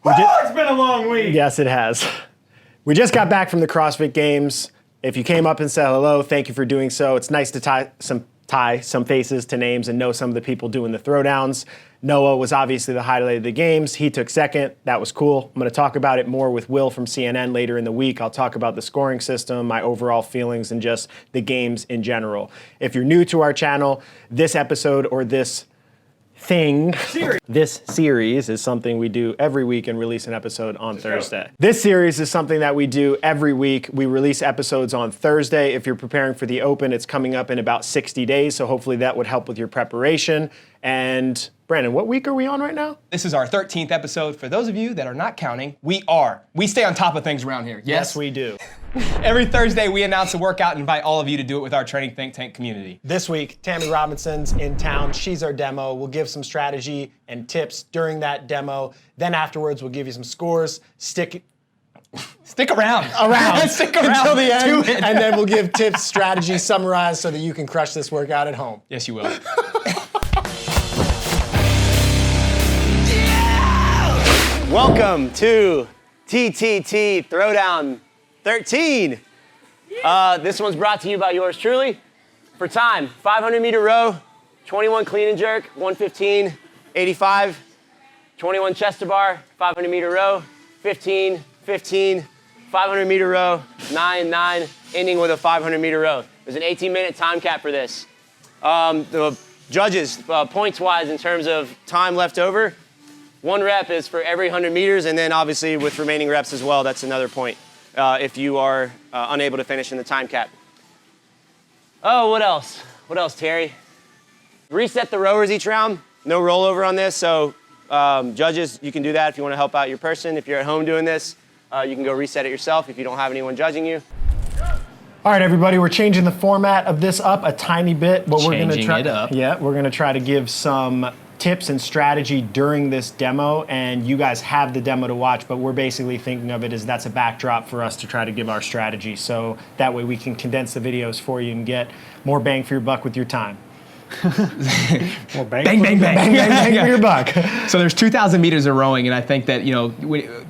It's been a long week. Yes, it has. We just got back from the CrossFit Games. If you came up and said hello, thank you for doing so. It's nice to tie some faces to names and know some of the people doing the throwdowns. Noah was obviously the highlight of the games. He took second. That was cool. I'm going to talk about it more with Will from CNN later in the week. I'll talk about the scoring system, my overall feelings, and just the games in general. If you're new to our channel, this episode or this series is something we do every week and release an episode on Thursday. This series is something that we do every week. We release episodes on Thursday. If you're preparing for the Open, it's coming up in about 60 days, so hopefully that would help with your preparation. And Brandon, what week are we on right now? This is our 13th episode. For those of you that are not counting, we stay on top of things around here. Yes, we do. Every Thursday, we announce a workout and invite all of you to do it with our Training Think Tank community. This week, Tammy Robinson's in town. She's our demo. We'll give some strategy and tips during that demo. Then afterwards, we'll give you some scores. Stick around. Stick around until the end, and then we'll give tips, strategy, summarize so that you can crush this workout at home. Yes, you will. Welcome to TTT Throwdown 13. This one's brought to you by yours truly. For time, 500-meter row, 21 clean and jerk, 115, 85, 21 chest to bar, 500-meter row, 15, 15, 500-meter row, 9, 9, ending with a 500-meter row. There's an 18-minute time cap for this. The judges, points-wise, in terms of time left over, 1 rep is for every 100 meters, and then obviously with remaining reps as well, that's another point if you are unable to finish in the time cap. Oh, what else? What else, Terry? Reset the rowers each round. No rollover on this, so judges, you can do that if you want to help out your person. If you're at home doing this, you can go reset it yourself if you don't have anyone judging you. All right, everybody, we're changing the format of this up a tiny bit, but we're going to try. Changing it up. Yeah, we're going to try to give some tips and strategy during this demo, and you guys have the demo to watch, but we're basically thinking of it as that's a backdrop for us to try to give our strategy, so that way we can condense the videos for you and get more bang for your buck with your time. Well, bang for your buck. So there's 2,000 meters of rowing, and I think that,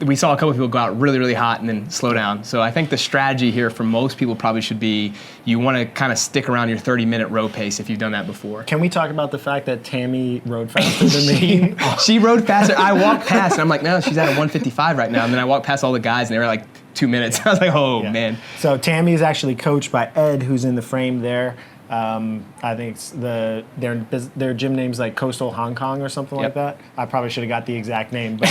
we saw a couple people go out really, really hot and then slow down. So I think the strategy here for most people probably should be you want to kind of stick around your 30-minute row pace if you've done that before. Can we talk about the fact that Tammy rode faster than me? She rode faster. I walked past, and I'm like, no, she's at a 155 right now. And then I walked past all the guys, and they were like 2 minutes. I was like, oh, yeah. Man. So Tammy is actually coached by Ed, who's in the frame there. I think it's their gym name's like Coastal Hong Kong or something like that. I probably should have got the exact name, but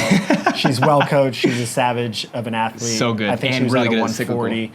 she's well coached. She's a savage of an athlete. So good. I think she was really at a good 140.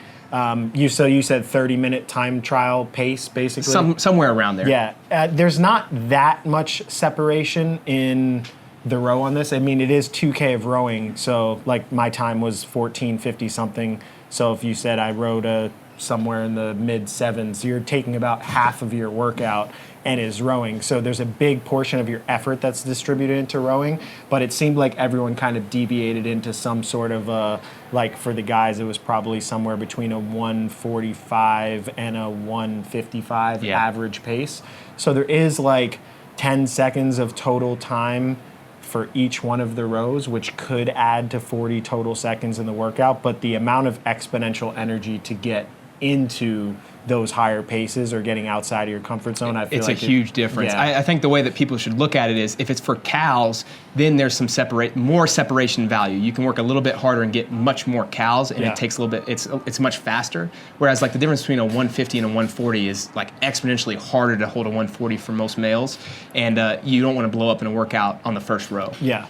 You said 30-minute time trial pace, basically. Somewhere around there. Yeah. There's not that much separation in the row on this. I mean, it is 2K of rowing, so like my time was 14:50 something. So if you said I rowed somewhere in the mid-7s, you're taking about half of your workout and is rowing. So there's a big portion of your effort that's distributed into rowing, but it seemed like everyone kind of deviated into some sort of like for the guys, it was probably somewhere between a 145 and a 155 average pace. So there is like 10 seconds of total time for each one of the rows, which could add to 40 total seconds in the workout, but the amount of exponential energy to get into those higher paces or getting outside of your comfort zone, I feel it's like a huge difference. Yeah. I think the way that people should look at it is if it's for cows, then there's some more separation value. You can work a little bit harder and get much more cows, and it takes a little bit, it's much faster. Whereas like the difference between a 150 and a 140 is like exponentially harder to hold a 140 for most males, and you don't want to blow up in a workout on the first row. Yeah.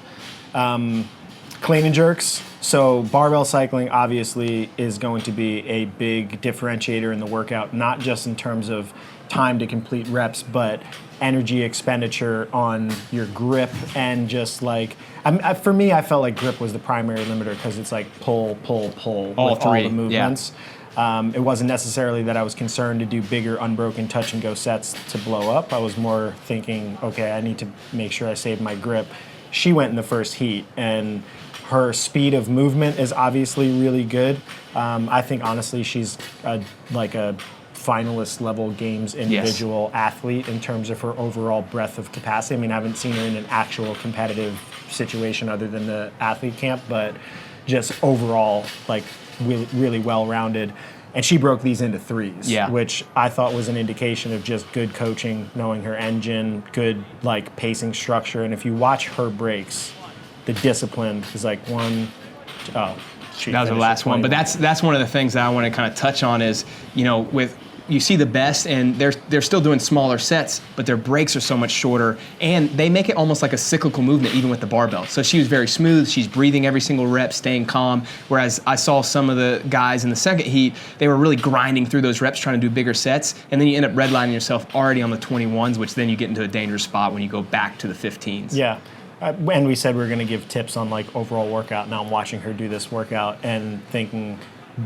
Clean and jerks. So barbell cycling obviously is going to be a big differentiator in the workout, not just in terms of time to complete reps, but energy expenditure on your grip and just like, for me, I felt like grip was the primary limiter because it's like pull, pull, pull all with three, all the movements. Yeah. It wasn't necessarily that I was concerned to do bigger unbroken touch and go sets to blow up. I was more thinking, okay, I need to make sure I save my grip. She went in the first heat, and her speed of movement is obviously really good. I think honestly she's like a finalist level games individual athlete in terms of her overall breadth of capacity. I mean, I haven't seen her in an actual competitive situation other than the athlete camp, but just overall, like really, really well-rounded. And she broke these into threes, which I thought was an indication of just good coaching, knowing her engine, good like pacing structure. And if you watch her breaks, the discipline is like that was the last one. But that's one of the things that I want to kind of touch on is, you see the best, and they're still doing smaller sets, but their breaks are so much shorter, and they make it almost like a cyclical movement, even with the barbell. So she was very smooth. She's breathing every single rep, staying calm. Whereas I saw some of the guys in the second heat, they were really grinding through those reps, trying to do bigger sets, and then you end up redlining yourself already on the 21s, which then you get into a dangerous spot when you go back to the 15s. Yeah. And we said we were going to give tips on like overall workout. Now I'm watching her do this workout and thinking,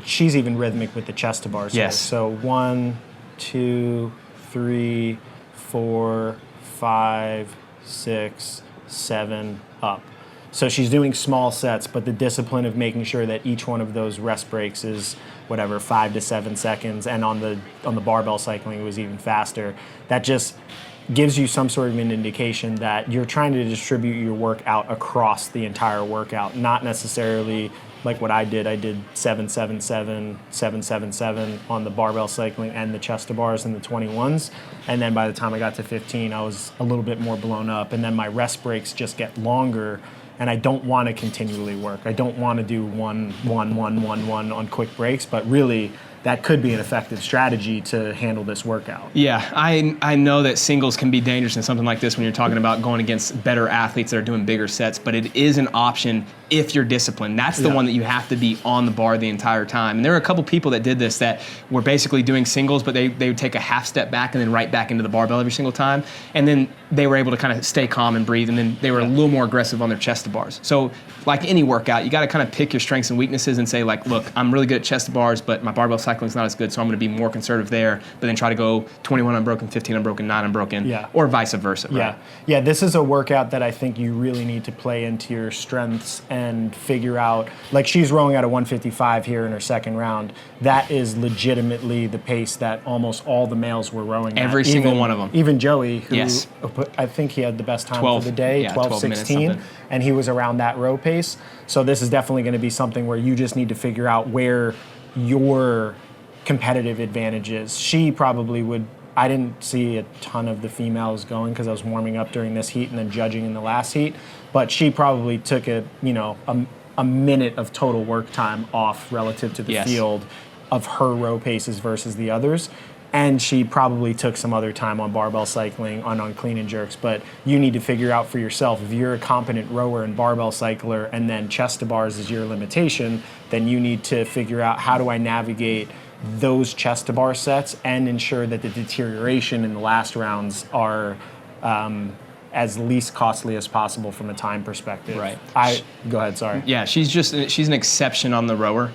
she's even rhythmic with the chest to bars. Yes. So 1, 2, 3, 4, 5, 6, 7, up. So she's doing small sets, but the discipline of making sure that each one of those rest breaks is 5 to 7 seconds, and on the barbell cycling it was even faster. That just gives you some sort of an indication that you're trying to distribute your workout across the entire workout, not necessarily like what I did. I did 7-7-7, 7-7-7 on the barbell cycling and the chest to bars and the 21s. And then by the time I got to 15, I was a little bit more blown up. And then my rest breaks just get longer, and I don't want to continually work. I don't want to do 1-1-1-1-1 on quick breaks, but really that could be an effective strategy to handle this workout. Yeah, I know that singles can be dangerous in something like this when you're talking about going against better athletes that are doing bigger sets, but it is an option if you're disciplined. That's the one that you have to be on the bar the entire time. And there were a couple people that did this that were basically doing singles, but they would take a half step back and then right back into the barbell every single time. And then they were able to kind of stay calm and breathe, and then they were a little more aggressive on their chest to bars. So like any workout, you got to kind of pick your strengths and weaknesses and say like, look, I'm really good at chest to bars, but my barbell cycling is not as good, so I'm going to be more conservative there, but then try to go 21 unbroken, 15 unbroken, 9 unbroken, or vice versa, right? Yeah, this is a workout that I think you really need to play into your strengths and figure out, like she's rowing at a 155 here in her second round. That is legitimately the pace that almost all the males were rowing at. Every single one of them. Even Joey, who I think he had the best time for the day, 12:16, and he was around that row pace. So this is definitely going to be something where you just need to figure out where your competitive advantage is. She probably would. I didn't see a ton of the females going because I was warming up during this heat and then judging in the last heat, but she probably took a minute of total work time off relative to the field of her row paces versus the others. And she probably took some other time on barbell cycling, on clean and jerks. But you need to figure out for yourself, if you're a competent rower and barbell cycler and then chest to bars is your limitation, then you need to figure out, how do I navigate those chest to bar sets and ensure that the deterioration in the last rounds are as least costly as possible from a time perspective. Right. Go ahead, sorry. Yeah, she's an exception on the rower.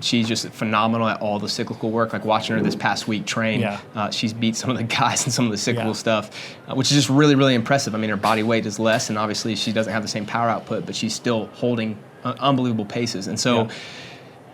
She's just phenomenal at all the cyclical work. Like watching her this past week train, she's beat some of the guys in some of the cyclical stuff, which is just really, really impressive. I mean, her body weight is less, and obviously she doesn't have the same power output, but she's still holding unbelievable paces. And so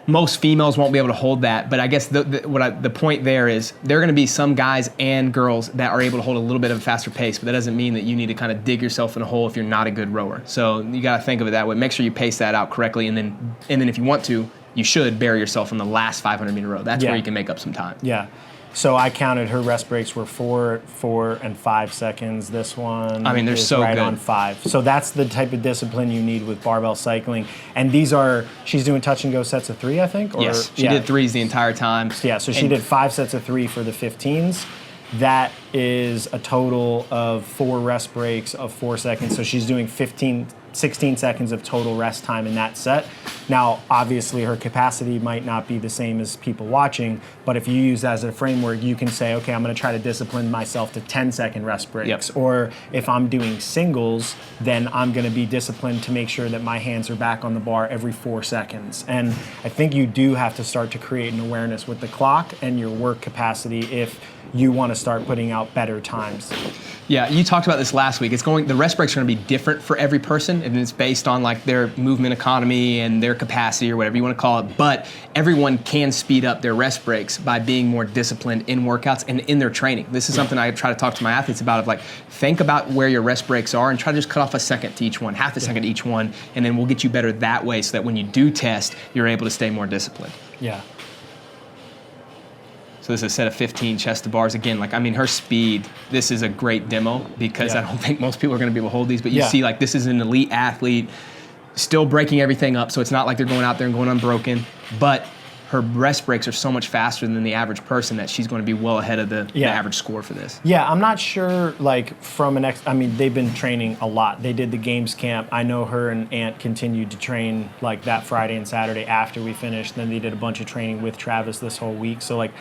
most females won't be able to hold that, but I guess the point there is there are going to be some guys and girls that are able to hold a little bit of a faster pace, but that doesn't mean that you need to kind of dig yourself in a hole if you're not a good rower. So you got to think of it that way. Make sure you pace that out correctly, and then if you want to, you should bury yourself in the last 500-meter row. That's where you can make up some time. Yeah. So I counted her rest breaks were 4, 4, and 5 seconds. This one, I mean, they're so right good. on 5. So that's the type of discipline you need with barbell cycling. And she's doing touch and go sets of 3, I think? Yes, she did 3s the entire time. Yeah, so she did 5 sets of 3 for the 15s. That is a total of 4 rest breaks of 4 seconds. So she's doing 16 seconds of total rest time in that set. Now, obviously, her capacity might not be the same as people watching, but if you use that as a framework, you can say, okay, I'm going to try to discipline myself to 10-second rest breaks. Or if I'm doing singles, then I'm going to be disciplined to make sure that my hands are back on the bar every 4 seconds. And I think you do have to start to create an awareness with the clock and your work capacity if you want to start putting out better times. Yeah, you talked about this last week. The rest breaks are going to be different for every person, and it's based on like their movement economy and their capacity or whatever you want to call it. But everyone can speed up their rest breaks by being more disciplined in workouts and in their training. This is something I try to talk to my athletes about. Of like, think about where your rest breaks are and try to just cut off a second to each one, half a second to each one, and then we'll get you better that way, so that when you do test, you're able to stay more disciplined. Yeah. So this is a set of 15 chest to bars. Again, like, I mean, her speed, this is a great demo because I don't think most people are going to be able to hold these, but you see like this is an elite athlete still breaking everything up. So it's not like they're going out there and going unbroken, but her rest breaks are so much faster than the average person that she's going to be well ahead of the average score for this. Yeah, I'm not sure, like, I mean, they've been training a lot. They did the games camp. I know her and Ant continued to train, like, that Friday and Saturday after we finished. Then they did a bunch of training with Travis this whole week. So, like,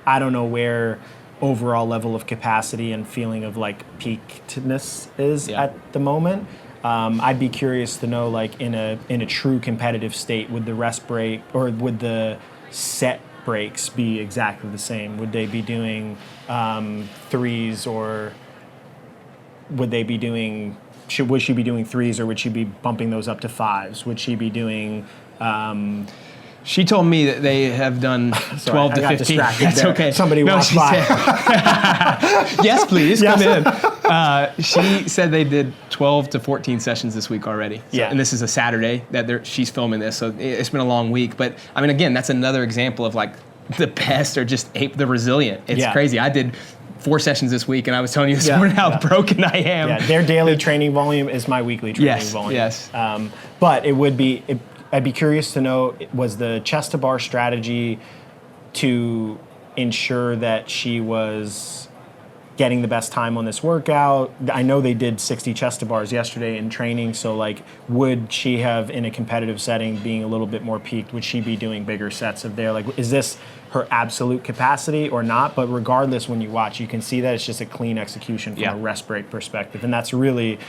I don't know where overall level of capacity and feeling of, like, peakedness is at the moment. I'd be curious to know, like, in a true competitive state, would the rest break or would the set breaks be exactly the same? Would they be doing threes, or would they be doing? Would she be doing threes, or would she be bumping those up to fives? Would she be doing? She told me that they have done 12 to 15. That's there. okay. Somebody walked by. Yes, please, come in. She said they did 12 to 14 sessions this week already. So, and this is a Saturday that she's filming this, so it's been a long week. But, I mean, again, that's another example of, like, the best are just the resilient. It's crazy. I did 4 sessions this week, and I was telling you this morning how broken I am. Yeah, their daily training volume is my weekly training volume. Yes. But it would be... I'd be curious to know, was the chest to bar strategy to ensure that she was getting the best time on this workout? I know they did 60 chest to bars yesterday in training, so like, would she have, in a competitive setting, being a little bit more peaked, would she be doing bigger sets of there? Like, is this her absolute capacity or not? But regardless, when you watch, you can see that it's just a clean execution from a rest break perspective. And that's really,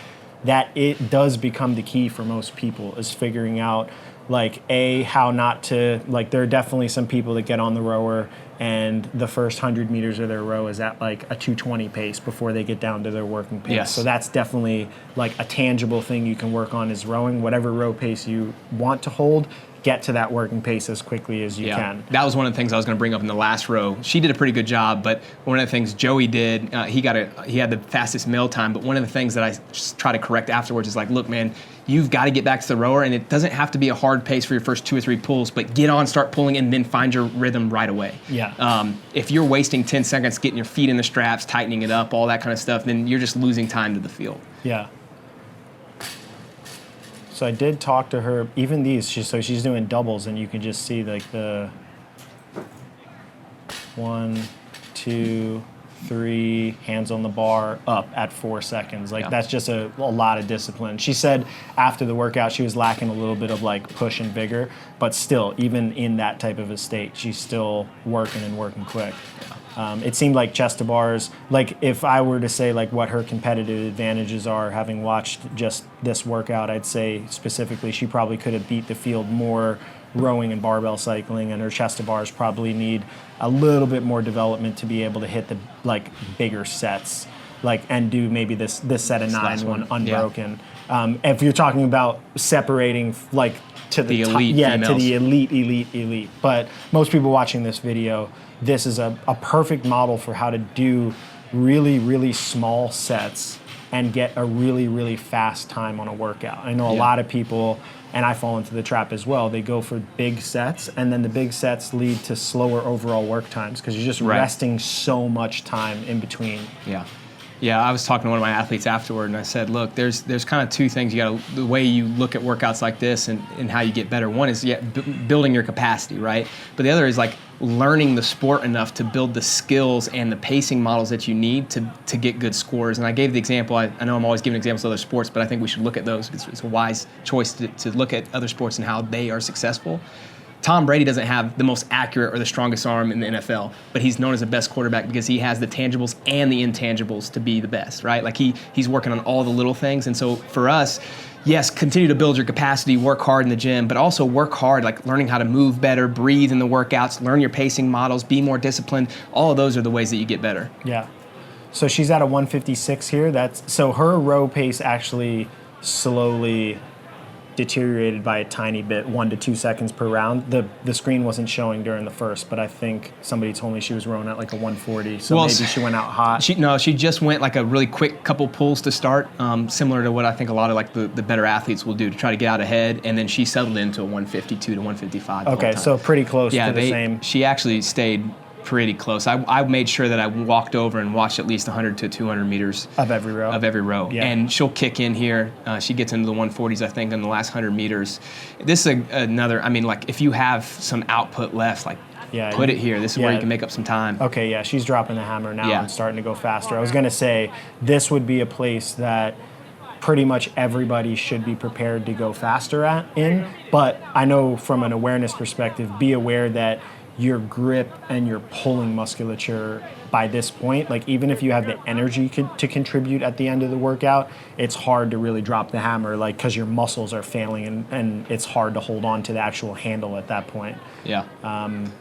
that it does become the key for most people, is figuring out, like, how not to, like, there are definitely some people that get on the rower and the first 100 meters of their row is at like a 220 pace before they get down to their working pace. Yes. So that's definitely like a tangible thing you can work on, is rowing. Whatever row pace you want to hold, get to that working pace as quickly as you can. That was one of the things I was going to bring up in the last row. She did a pretty good job, but one of the things Joey did, he had the fastest mill time, but one of the things that I just try to correct afterwards is like, look, man, you've got to get back to the rower, and it doesn't have to be a hard pace for your first 2 or 3 pulls, but get on, start pulling, and then find your rhythm right away. If you're wasting 10 seconds getting your feet in the straps, tightening it up, all that kind of stuff, then you're just losing time to the field. So I did talk to her, even these, she's doing doubles, and you can just see like the 1, 2, 3, hands on the bar, up at 4 seconds. Like, that's just a lot of discipline. She said after the workout she was lacking a little bit of like push and vigor, but still, even in that type of a state, she's still working and working quick. It seemed like chest to bars, like if I were to say like what her competitive advantages are, having watched just this workout, I'd say specifically she probably could have beat the field more rowing and barbell cycling, and her chest to bars probably need a little bit more development to be able to hit the like bigger sets, like, and do maybe this set of 9 one unbroken. If you're talking about separating like to the elite females. To the elite. But most people watching this video, this is a perfect model for how to do really, really small sets and get a really, really fast time on a workout. I know a lot of people, and I fall into the trap as well, they go for big sets, and then the big sets lead to slower overall work times because you're just resting so much time in between. Yeah, I was talking to one of my athletes afterward, and I said, look, there's kind of 2 things the way you look at workouts like this and how you get better. One is building your capacity, right? But the other is like learning the sport enough to build the skills and the pacing models that you need to get good scores. And I gave the example, I know I'm always giving examples of other sports, but I think we should look at those. It's a wise choice to look at other sports and how they are successful. Tom Brady doesn't have the most accurate or the strongest arm in the NFL, but he's known as the best quarterback because he has the tangibles and the intangibles to be the best, right? Like he's working on all the little things. And so for us, yes, continue to build your capacity, work hard in the gym, but also work hard, like learning how to move better, breathe in the workouts, learn your pacing models, be more disciplined. All of those are the ways that you get better. Yeah. So she's at a 156 here. So her row pace actually slowly deteriorated by a tiny bit, 1 to 2 seconds per round. The screen wasn't showing during the first, but I think somebody told me she was rowing at like a 140, so maybe she went out hot. She just went like a really quick couple pulls to start, similar to what I think a lot of like the better athletes will do to try to get out ahead, and then she settled into a 152 to 155. Okay, so pretty close to the same. She actually stayed pretty close. I made sure that I walked over and watched at least 100 to 200 meters of every row. Yeah. And she'll kick in here. She gets into the 140s, I think, in the last 100 meters. This is another, I mean, like if you have some output left, like put it here. This is where you can make up some time. Okay, yeah, she's dropping the hammer now and starting to go faster. I was going to say this would be a place that pretty much everybody should be prepared to go faster in, but I know from an awareness perspective, be aware that your grip and your pulling musculature by this point, like even if you have the energy to contribute at the end of the workout, it's hard to really drop the hammer, like because your muscles are failing and it's hard to hold on to the actual handle at that point. Yeah.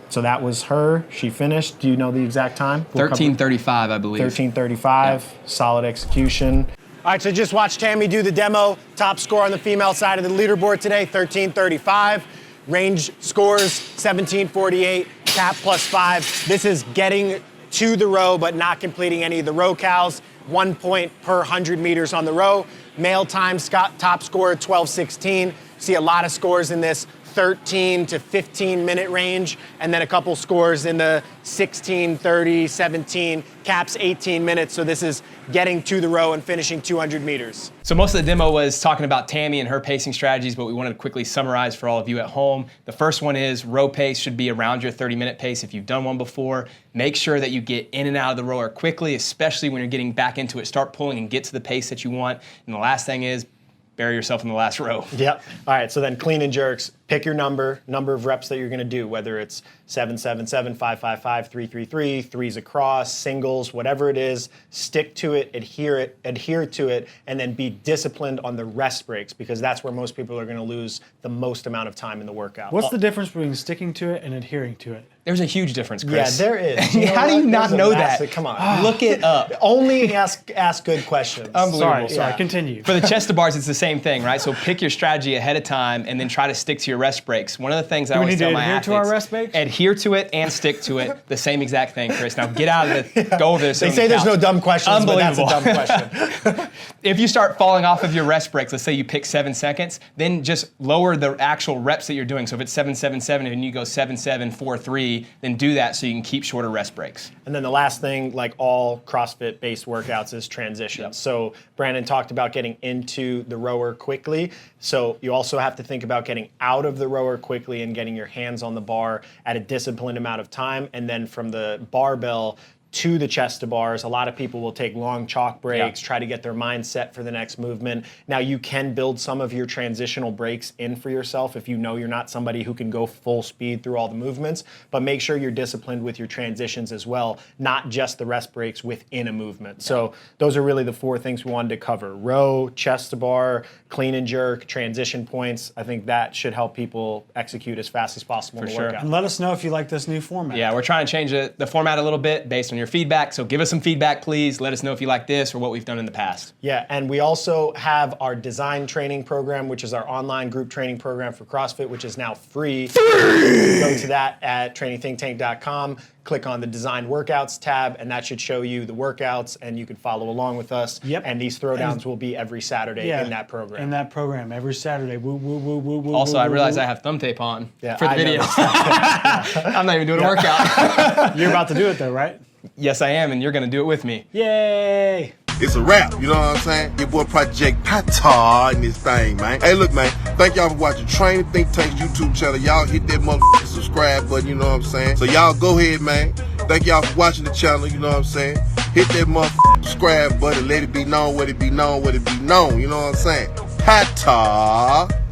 So that was her. She finished. Do you know the exact time? 13:35, I believe. 13:35. Solid execution. All right, so just watch Tammy do the demo. Top score on the female side of the leaderboard today, 13:35. Range scores 17:48, cap +5. This is getting to the row but not completing any of the row cows. 1 point per 100 meters on the row. Male time top score 12:16. See a lot of scores in this 13 to 15 minute range, and then a couple scores in the 16, 30, 17, caps 18 minutes. So this is getting to the row and finishing 200 meters. So most of the demo was talking about Tammy and her pacing strategies, but we wanted to quickly summarize for all of you at home. The first one is row pace should be around your 30-minute pace if you've done one before. Make sure that you get in and out of the rower quickly, especially when you're getting back into it. Start pulling and get to the pace that you want. And the last thing is bury yourself in the last row. Yep. All right, so then clean and jerks. Pick your number of reps that you're going to do, whether it's 777, 555, 333, threes across, singles, whatever it is. Stick to it, adhere to it, and then be disciplined on the rest breaks, because that's where most people are going to lose the most amount of time in the workout. What's the difference between sticking to it and adhering to it? There's a huge difference, Chris. Yeah, there is. How do you not know that? Come on. Look it up. Only ask good questions. Unbelievable. Sorry, continue. For the chest to bars, it's the same thing, right? So pick your strategy ahead of time and then try to stick to your rest breaks. One of the things I always tell my athletes, to our rest breaks? Adhere to it and stick to it. The same exact thing, Chris. Now get out of it. Go over there. They say there's no dumb questions, but that's a dumb question. If you start falling off of your rest breaks, let's say you pick 7 seconds, then just lower the actual reps that you're doing. So if it's 777 and you go 7743, then do that so you can keep shorter rest breaks. And then the last thing, like all CrossFit-based workouts, is transition. Yep. So Brandon talked about getting into the rower quickly. So you also have to think about getting out of the rower quickly and getting your hands on the bar at a disciplined amount of time. And then from the barbell to the chest to bars, a lot of people will take long chalk breaks, try to get their mind set for the next movement. Now you can build some of your transitional breaks in for yourself if you know you're not somebody who can go full speed through all the movements, but make sure you're disciplined with your transitions as well, not just the rest breaks within a movement. So those are really the 4 things we wanted to cover: row, chest to bar, clean and jerk, transition points. I think that should help people execute as fast as possible in the workout. And let us know if you like this new format. Yeah, we're trying to change the format a little bit based on your feedback. So give us some feedback, please. Let us know if you like this or what we've done in the past. Yeah, and we also have our design training program, which is our online group training program for CrossFit, which is now free. Go to that at trainingthinktank.com. Click on the design workouts tab, and that should show you the workouts, and you can follow along with us. Yep. And these throwdowns will be every Saturday in that program. In that program, every Saturday. Woo, woo, woo, woo, woo, Also, I woo, realize woo. I have thumb tape on for the I video. noticed. I'm not even doing a workout. You're about to do it though, right? Yes, I am, and you're going to do it with me. Yay! It's a wrap, you know what I'm saying? Your boy Project Pata in this thing, man. Hey, look, man, thank y'all for watching Training Think Tank's YouTube channel. Y'all hit that motherfucking subscribe button, you know what I'm saying? So y'all go ahead, man. Thank y'all for watching the channel, you know what I'm saying? Hit that motherfucking subscribe button. Let it be known, what it be known, what it be known, you know what I'm saying? Pata.